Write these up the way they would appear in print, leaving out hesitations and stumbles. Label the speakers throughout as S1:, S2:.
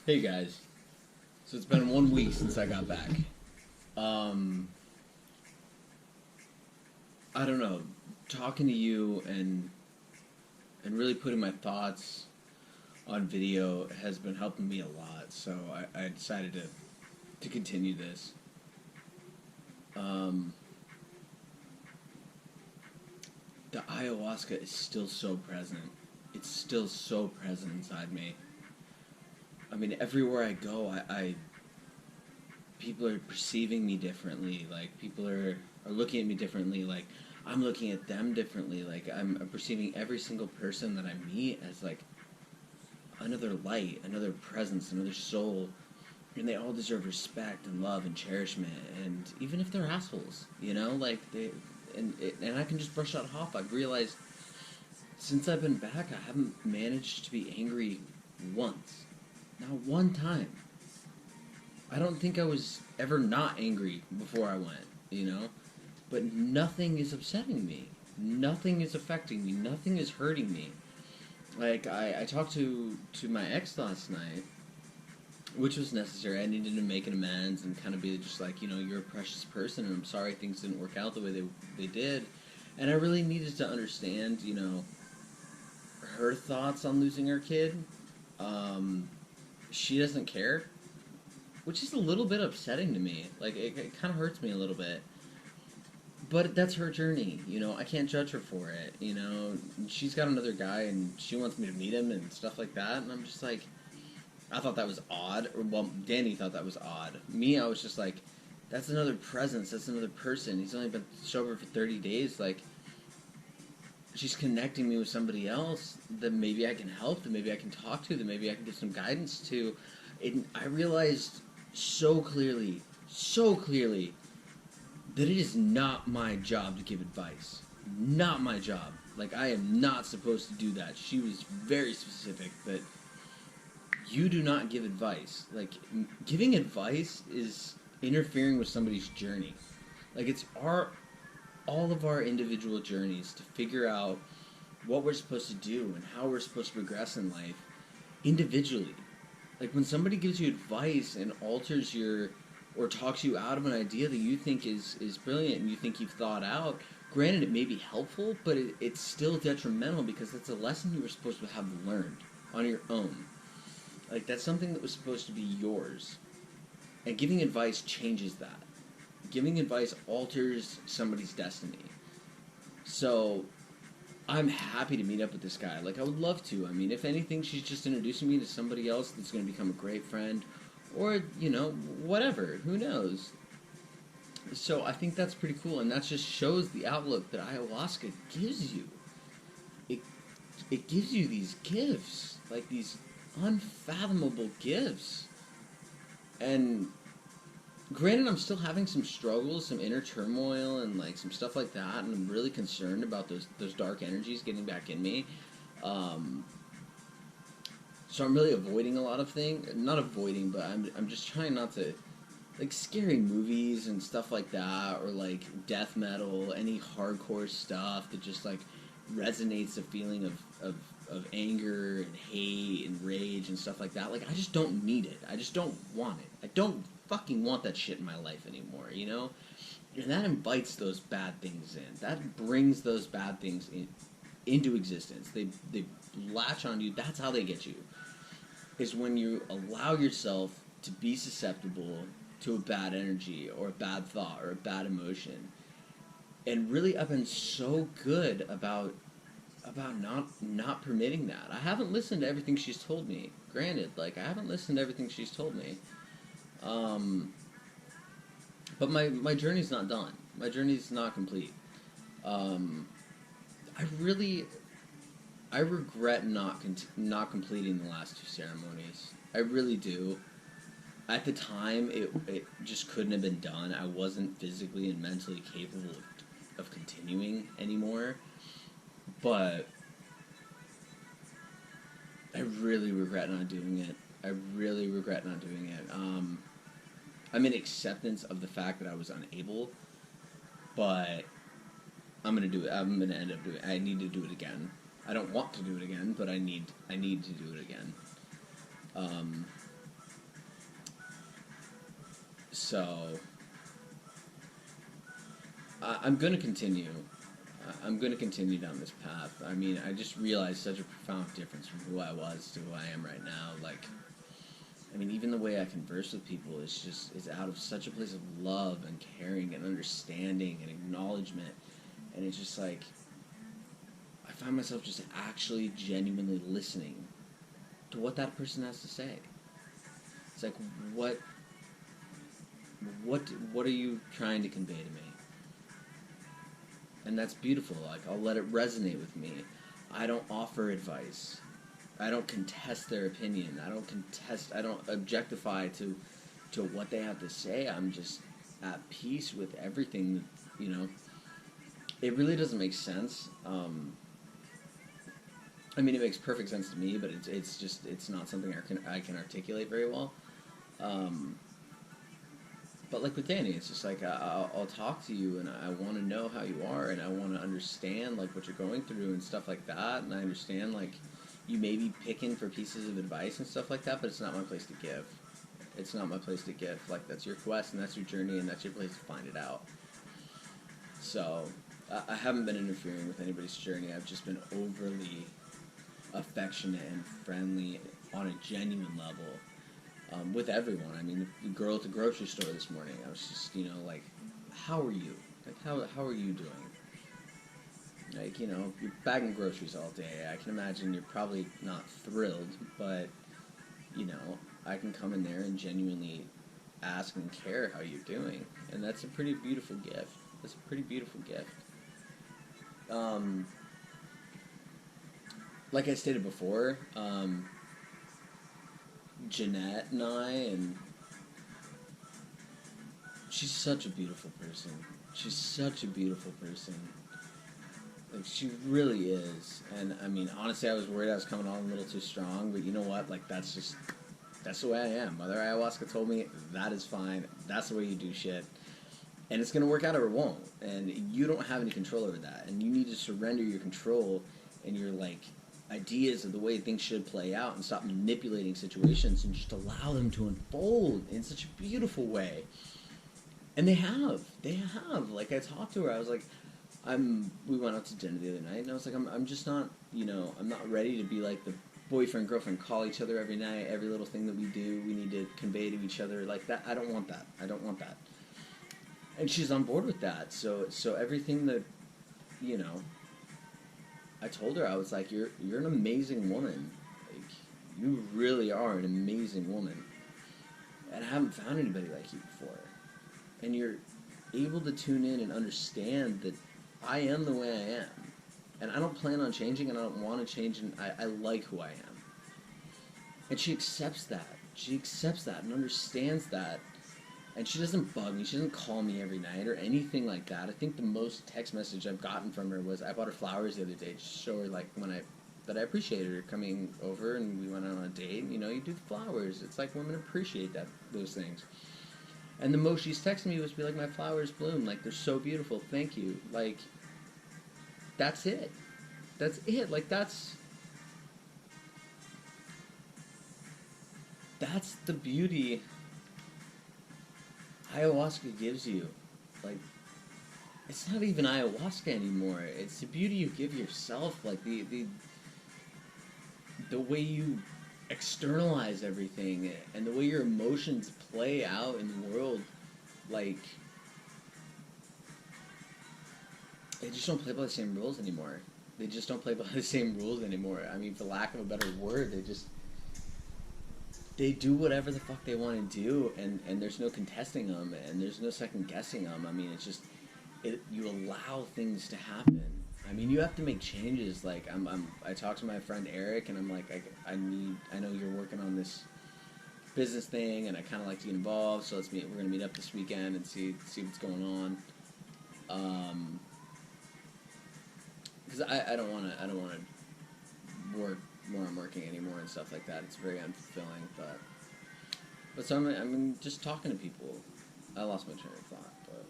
S1: Hey guys, so it's been 1 week since I got back. Um, I don't know, talking to you and really putting my thoughts on video has been helping me a lot. So I decided to continue this. Um, the ayahuasca is still so present. It's still so present inside me. I mean, everywhere I go, I people are perceiving me differently. Like people are looking at me differently. Like I'm looking at them differently. Like I'm perceiving every single person that I meet as like another light, another presence, another soul, and they all deserve respect and love and cherishment. And even if they're assholes, like they and I can just brush that off. I've realized since I've been back, I haven't managed to be angry once, not one time. I don't think I was ever not angry before I went, you know? But nothing is upsetting me. Nothing is affecting me. Nothing is hurting me. Like, I talked to my ex last night, which was necessary. I needed to make an amends and kind of be just like, you're a precious person, and I'm sorry things didn't work out the way they did. And I really needed to understand, her thoughts on losing her kid. Um, she doesn't care, which is a little bit upsetting to me. Like it kind of hurts me a little bit. But that's her journey, I can't judge her for it. She's got another guy and she wants me to meet him and stuff like that. And I'm just like, I thought that was odd. Or, well, Danny thought that was odd. Me, I was just like, that's another presence. That's another person. He's only been sober for 30 days. Like, she's connecting me with somebody else that maybe I can help, that maybe I can talk to, that maybe I can give some guidance to. And I realized so clearly, that it is not my job to give advice. Not my job. Like, I am not supposed to do that. She was very specific that you do not give advice. Like, giving advice is interfering with somebody's journey. Like, it's all of our individual journeys to figure out what we're supposed to do and how we're supposed to progress in life individually. Like when somebody gives you advice and alters your or talks you out of an idea that you think is brilliant and you think you've thought out, granted it may be helpful, but it's still detrimental because that's a lesson you were supposed to have learned on your own. Like that's something that was supposed to be yours. And giving advice changes that. Giving advice alters somebody's destiny. So I'm happy to meet up with this guy. Like, I would love to. I mean, if anything, she's just introducing me to somebody else that's going to become a great friend. Or, whatever. Who knows? So I think that's pretty cool. And that just shows the outlook that ayahuasca gives you. It, it gives you these gifts. Like, these unfathomable gifts. And granted, I'm still having some struggles, some inner turmoil, and like some stuff like that, and I'm really concerned about those dark energies getting back in me. Um, so I'm really avoiding a lot of things. Not avoiding, but I'm just trying not to like scary movies and stuff like that, or like death metal, any hardcore stuff that just like resonates the feeling of anger and hate and rage and stuff like that. Like I just don't need it. I just don't want it. I don't fucking want that shit in my life anymore. And that invites those bad things in. That brings those bad things into existence. They latch on you. That's how they get you. Is when you allow yourself to be susceptible to a bad energy or a bad thought or a bad emotion. And really, I've been so good about not permitting that. I haven't listened to everything she's told me. Granted, like I haven't listened to everything she's told me. But my journey's not done. My journey's not complete. Um, I really I regret not completing the last two ceremonies. I really do. At the time, it just couldn't have been done. I wasn't physically and mentally capable of continuing anymore. But I really regret not doing it. I really regret not doing it. I'm in acceptance of the fact that I was unable, but I'm gonna do it. I'm gonna end up doing it. I need to do it again. I don't want to do it again, but I need to do it again. Um, So I'm going to continue. I'm going to continue down this path. I mean, I just realized such a profound difference from who I was to who I am right now. Like, I mean, even the way I converse with people is out of such a place of love and caring and understanding and acknowledgement. And it's just like, I find myself just actually genuinely listening to what that person has to say. It's like, what are you trying to convey to me? And that's beautiful. Like, I'll let it resonate with me. I don't offer advice. I don't contest their opinion. I don't objectify to what they have to say. I'm just at peace with everything, you know. It really doesn't make sense. I mean, it makes perfect sense to me, but it's not something I can articulate very well. But like with Danny, it's just like I'll talk to you, and I want to know how you are, and I want to understand like what you're going through and stuff like that. And I understand like you may be picking for pieces of advice and stuff like that, but it's not my place to give. It's not my place to give. Like, that's your quest, and that's your journey, and that's your place to find it out. So I haven't been interfering with anybody's journey. I've just been overly affectionate and friendly on a genuine level. With everyone. I mean, the girl at the grocery store this morning, I was just, you know, like, how are you? Like, how are you doing? Like, you know, you're bagging groceries all day. I can imagine you're probably not thrilled, but, you know, I can come in there and genuinely ask and care how you're doing. And that's a pretty beautiful gift. That's a pretty beautiful gift. Like I stated before, Jeanette and and she's such a beautiful person. She's such a beautiful person. Like, she really is. And, I mean, honestly, I was worried I was coming on a little too strong, but you know what? Like, that's the way I am. Whether Ayahuasca told me, that is fine. That's the way you do shit. And it's going to work out or it won't. And you don't have any control over that. And you need to surrender your control and your, like, ideas of the way things should play out and stop manipulating situations and just allow them to unfold in such a beautiful way. And they have. Like, I talked to her, I was like, we went out to dinner the other night, and I was like, I'm just not, you know, I'm not ready to be like the boyfriend, girlfriend, call each other every night, every little thing that we do, we need to convey to each other, like that. I don't want that. And she's on board with that, so everything that, you know, I told her, I was like, you're an amazing woman. Like, you really are an amazing woman. And I haven't found anybody like you before. And you're able to tune in and understand that I am the way I am. And I don't plan on changing, and I don't want to change, and I like who I am. And she accepts that. She accepts that and understands that. And she doesn't bug me. She doesn't call me every night or anything like that. I think the most text message I've gotten from her was, I bought her flowers the other day to show her, like, that I appreciated her coming over, and we went out on a date. And, you know, you do the flowers. It's like women appreciate those things. And the most she's texting me was be like, my flowers bloom. Like, they're so beautiful. Thank you. Like, that's it. That's it. Like, that's the beauty Ayahuasca gives you. Like, it's not even ayahuasca anymore. It's the beauty you give yourself. Like, the way you externalize everything and the way your emotions play out in the world. Like, they just don't play by the same rules anymore. They just don't play by the same rules anymore. I mean, for lack of a better word, they do whatever the fuck they want to do, and there's no contesting them, and there's no second guessing them. I mean, it's just, you allow things to happen. I mean, you have to make changes. Like, I talked to my friend Eric, and I'm like, I know you're working on this business thing, and I kind of like to get involved, so we're gonna meet up this weekend and see what's going on. Because I don't want to work where I'm working anymore and stuff like that. It's very unfulfilling, but so I'm just talking to people. I lost my train of thought, but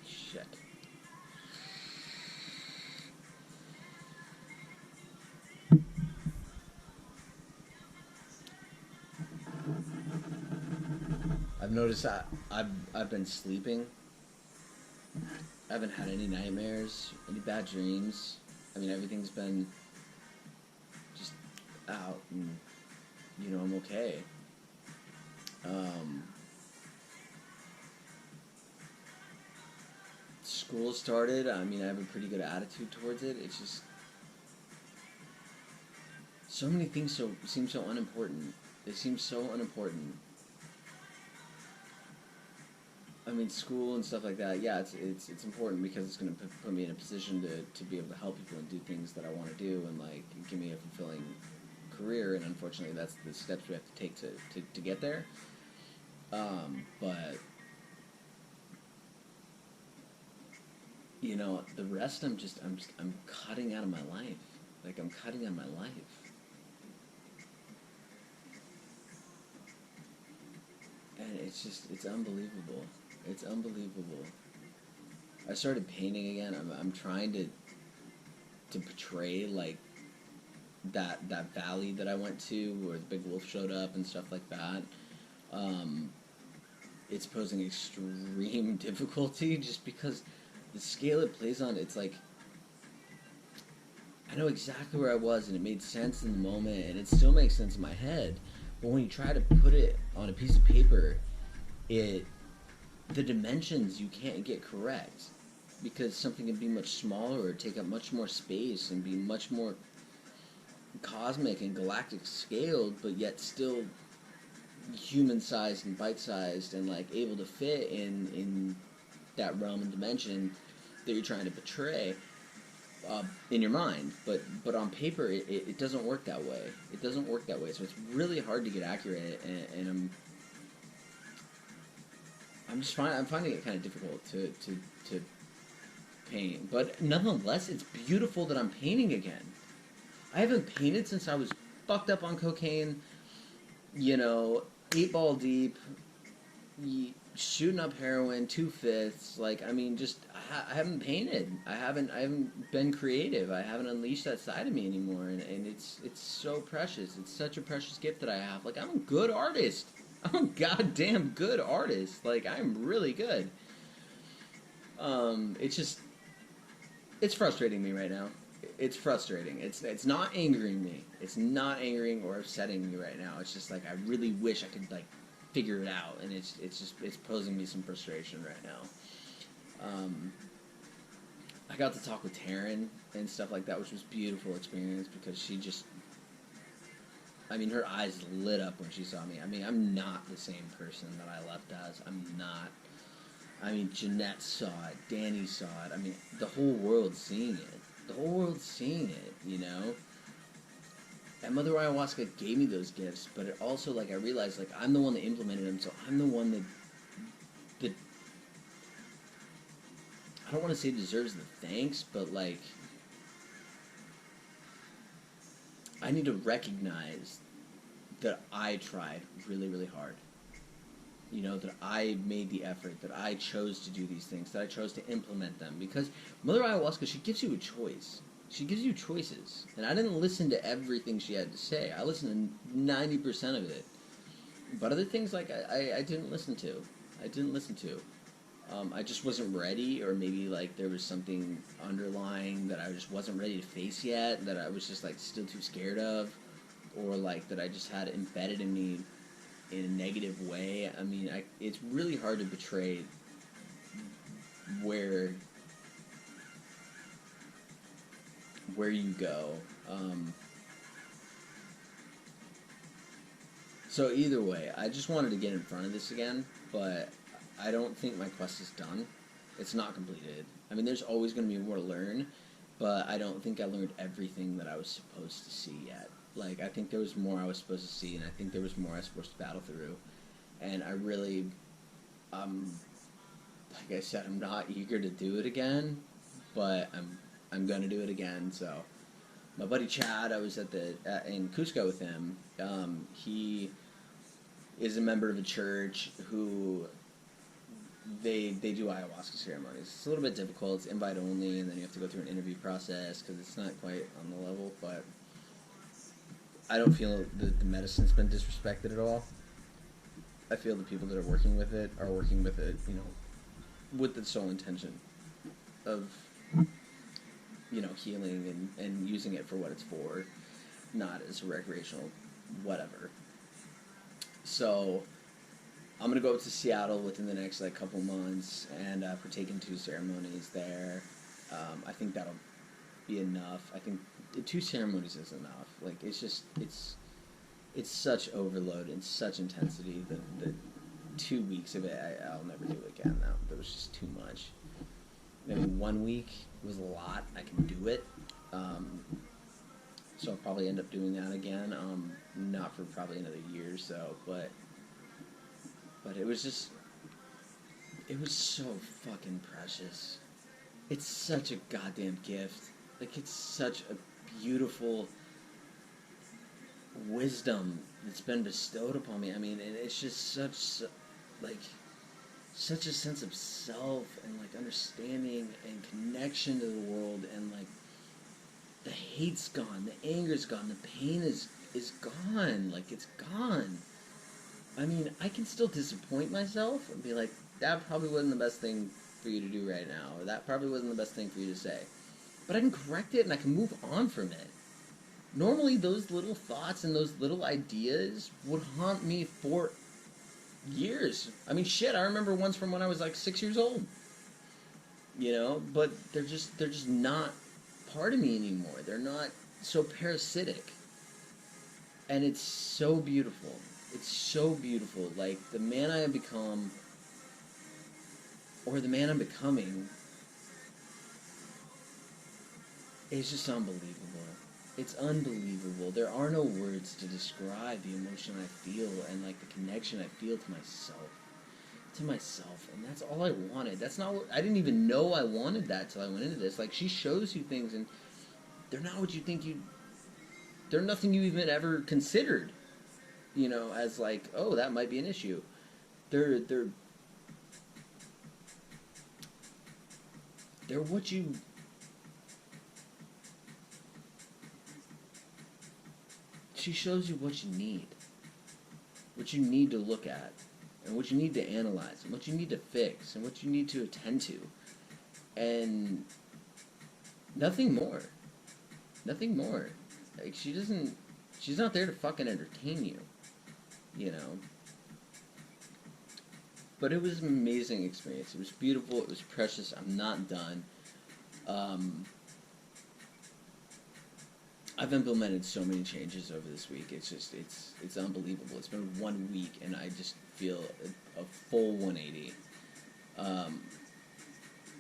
S1: shit. noticed that I've been sleeping. I haven't had any nightmares, any bad dreams. I mean, everything's been just out, and you know, I'm okay. School started. I mean, I have a pretty good attitude towards it. It's just so many things seem so unimportant. They seem so unimportant. I mean, school and stuff like that. Yeah, it's important because it's going to put me in a position to be able to help people and do things that I want to do and like give me a fulfilling career. And unfortunately, that's the steps we have to take to get there. But you know, the rest I'm cutting out of my life. Like I'm cutting out of my life. And it's unbelievable. It's unbelievable. I started painting again. I'm trying to portray like that valley that I went to where the big wolf showed up and stuff like that. It's posing extreme difficulty just because the scale it plays on. It's like I know exactly where I was and it made sense in the moment and it still makes sense in my head. But when you try to put it on a piece of paper, the dimensions you can't get correct because something can be much smaller or take up much more space and be much more cosmic and galactic scaled, but yet still human-sized and bite-sized and like able to fit in that realm and dimension that you're trying to portray in your mind, but on paper it doesn't work that way. It doesn't work that way, so it's really hard to get accurate, and I'm finding it kind of difficult to paint, but nonetheless, it's beautiful that I'm painting again. I haven't painted since I was fucked up on cocaine, you know, 8-ball deep, shooting up heroin, 2/5. Like, I mean, just I haven't painted. I haven't been creative. I haven't unleashed that side of me anymore, and it's so precious. It's such a precious gift that I have. Like, I'm a good artist. I'm a goddamn good artist. Like, I'm really good. It's frustrating me right now. It's frustrating. It's not angering me. It's not angering or upsetting me right now. It's just like I really wish I could like figure it out, and it's posing me some frustration right now. I got to talk with Taryn and stuff like that, which was a beautiful experience because she just, I mean, her eyes lit up when she saw me. I mean, I'm not the same person that I left as. I'm not. I mean, Jeanette saw it. Danny saw it. I mean, the whole world's seeing it. The whole world's seeing it, you know? And Mother Ayahuasca gave me those gifts, but it also, like, I realized, like, I'm the one that implemented them, so I'm the one that I don't want to say deserves the thanks, but, like, I need to recognize that I tried really, really hard. You know, that I made the effort, that I chose to do these things, that I chose to implement them. Because Mother Ayahuasca, she gives you a choice. She gives you choices. And I didn't listen to everything she had to say. I listened to 90% of it. But other things, like, I didn't listen to. I didn't listen to. I just wasn't ready, or maybe, like, there was something underlying that I just wasn't ready to face yet, that I was just, like, still too scared of, or, like, that I just had embedded in me in a negative way. I mean, it's really hard to portray where you go. So either way, I just wanted to get in front of this again, but I don't think my quest is done. It's not completed. I mean, there's always going to be more to learn, but I don't think I learned everything that I was supposed to see yet. Like, I think there was more I was supposed to see, and I think there was more I was supposed to battle through. And I really, like I said, I'm not eager to do it again, but I'm gonna do it again. So, my buddy Chad, I was in Cusco with him. He is a member of a church who they do ayahuasca ceremonies. It's a little bit difficult. It's invite only, and then you have to go through an interview process because it's not quite on the level, but I don't feel that the medicine's been disrespected at all. I feel the people that are working with it are working with it, you know, with the sole intention of, you know, healing and using it for what it's for, not as a recreational whatever. So I'm gonna go up to Seattle within the next like couple months and partake in 2 ceremonies there. I think that'll be enough. I think 2 ceremonies is enough. Like it's such overload and such intensity that the 2 weeks of it I'll never do again. That was just too much. Maybe 1 week was a lot. I can do it. So I'll probably end up doing that again. Not for probably another year or so, but it was so fucking precious. It's such a goddamn gift. Like, it's such a beautiful wisdom that's been bestowed upon me. I mean, and it's just such a sense of self and like understanding and connection to the world, and like the hate's gone, the anger's gone, the pain is gone. Like, it's gone. I mean, I can still disappoint myself and be like, that probably wasn't the best thing for you to do right now, or that probably wasn't the best thing for you to say. But I can correct it and I can move on from it. Normally, those little thoughts and those little ideas would haunt me for years. I mean, shit, I remember ones from when I was like 6 years old. You know, but they're just not part of me anymore. They're not so parasitic. And it's so beautiful. It's so beautiful. Like, the man I have become, or the man I'm becoming, is just unbelievable. It's unbelievable. There are no words to describe the emotion I feel and, like, the connection I feel to myself. And that's all I wanted. That's not what... I didn't even know I wanted that till I went into this. Like, she shows you things, and they're not what you think you... They're nothing you even ever considered, you know, as, like, oh, that might be an issue. They're what you... She shows you what you need to look at, and what you need to analyze, and what you need to fix, and what you need to attend to, and nothing more. Like, she's not there to fucking entertain you, you know. But it was an amazing experience. It was beautiful. It was precious. I'm not done. I've implemented so many changes over this week. It's just, it's unbelievable. It's been 1 week, and I just feel a full 180.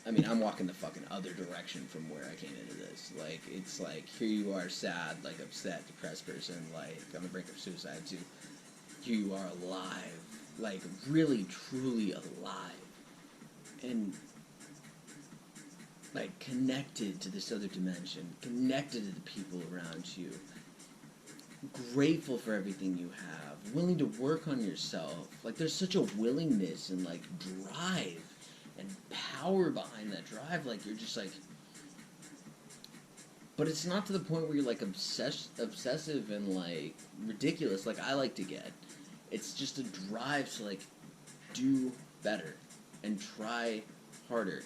S1: I mean, I'm walking the fucking other direction from where I came into this. Like, it's like, here you are sad, like, upset, depressed person, like, on the brink of suicide, to here you are alive. Like, really, truly alive. And, like, connected to this other dimension, connected to the people around you, grateful for everything you have, willing to work on yourself. Like, there's such a willingness and, like, drive and power behind that drive. Like, you're just like... But it's not to the point where you're, like, obsessive and, like, ridiculous like I like to get. It's just a drive to, like, do better and try harder.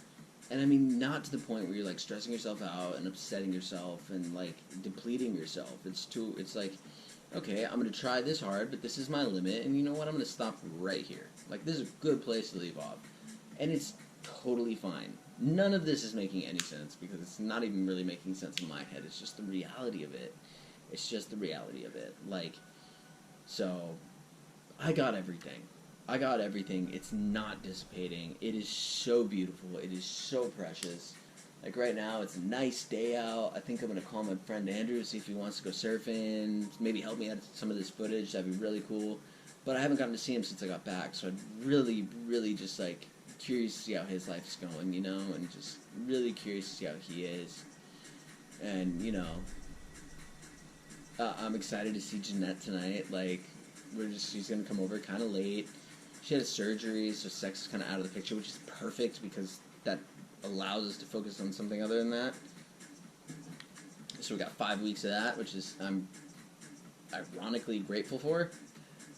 S1: And I mean, not to the point where you're, like, stressing yourself out and upsetting yourself and, like, depleting yourself. It's like, okay, I'm going to try this hard, but this is my limit, and you know what? I'm going to stop right here. Like, this is a good place to leave off. And it's totally fine. None of this is making any sense, because it's not even really making sense in my head. It's just the reality of it. Like, so, I got everything. It's not dissipating. It is so beautiful. It is so precious. Like, right now, it's a nice day out. I think I'm going to call my friend Andrew, see if he wants to go surfing, maybe help me edit some of this footage. That'd be really cool. But I haven't gotten to see him since I got back, so I'd really, really just, like, curious to see how his life's going, you know, and just really curious to see how he is. And, you know, I'm excited to see Jeanette tonight. Like, she's going to come over kind of late. She had a surgery, so sex is kind of out of the picture, which is perfect, because that allows us to focus on something other than that. So we got 5 weeks of that, which is I'm ironically grateful for.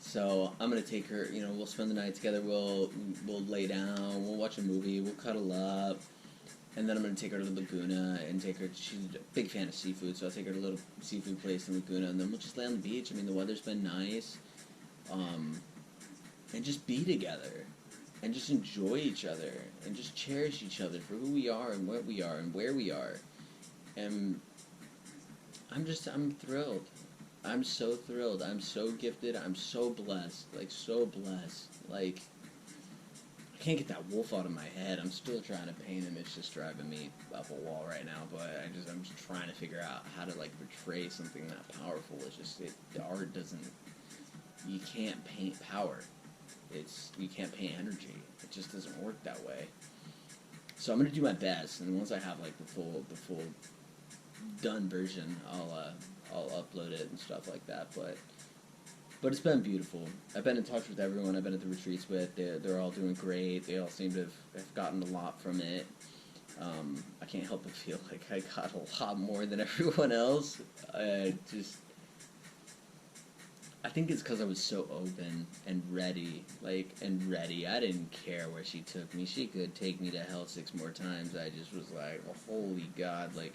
S1: So I'm gonna take her. You know, we'll spend the night together. We'll lay down. We'll watch a movie. We'll cuddle up. And then I'm going to take her to Laguna and take her... She's a big fan of seafood, so I'll take her to a little seafood place in Laguna, and then we'll just lay on the beach. I mean, the weather's been nice. And just be together. And just enjoy each other. And just cherish each other for who we are and what we are and where we are. And I'm thrilled. I'm so thrilled. I'm so gifted. I'm so blessed. Like, so blessed. Like... I can't get that wolf out of my head. I'm still trying to paint him. It's just driving me up a wall right now. But I'm just trying to figure out how to like portray something that powerful. It's just the art doesn't. You can't paint power. You can't paint energy. It just doesn't work that way. So I'm gonna do my best, and once I have like the full done version, I'll upload it and stuff like that. But it's been beautiful. I've been in touch with everyone I've been at the retreats with. They're all doing great. They all seem to have gotten a lot from it. I can't help but feel like I got a lot more than everyone else. I think it's because I was so open and ready. I didn't care where she took me. She could take me to hell 6 more times. I just was like, oh, holy God, like,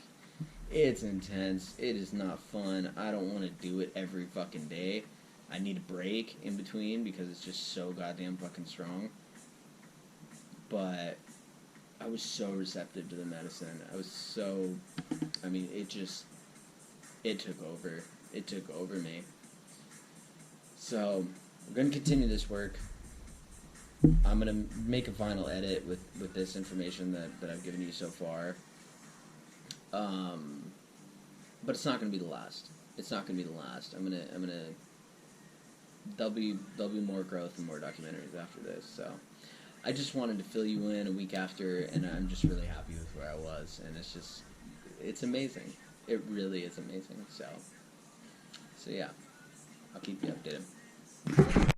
S1: it's intense. It is not fun. I don't want to do it every fucking day. I need a break in between because it's just so goddamn fucking strong. But I was so receptive to the medicine. It took over. It took over me. So, we're going to continue this work. I'm going to make a final edit with this information that I've given you so far. But it's not going to be the last. It's not going to be the last. There'll be more growth and more documentaries after this. So, I just wanted to fill you in a week after, and I'm just really happy with where I was. And it's amazing. It really is amazing. So yeah, I'll keep you updated.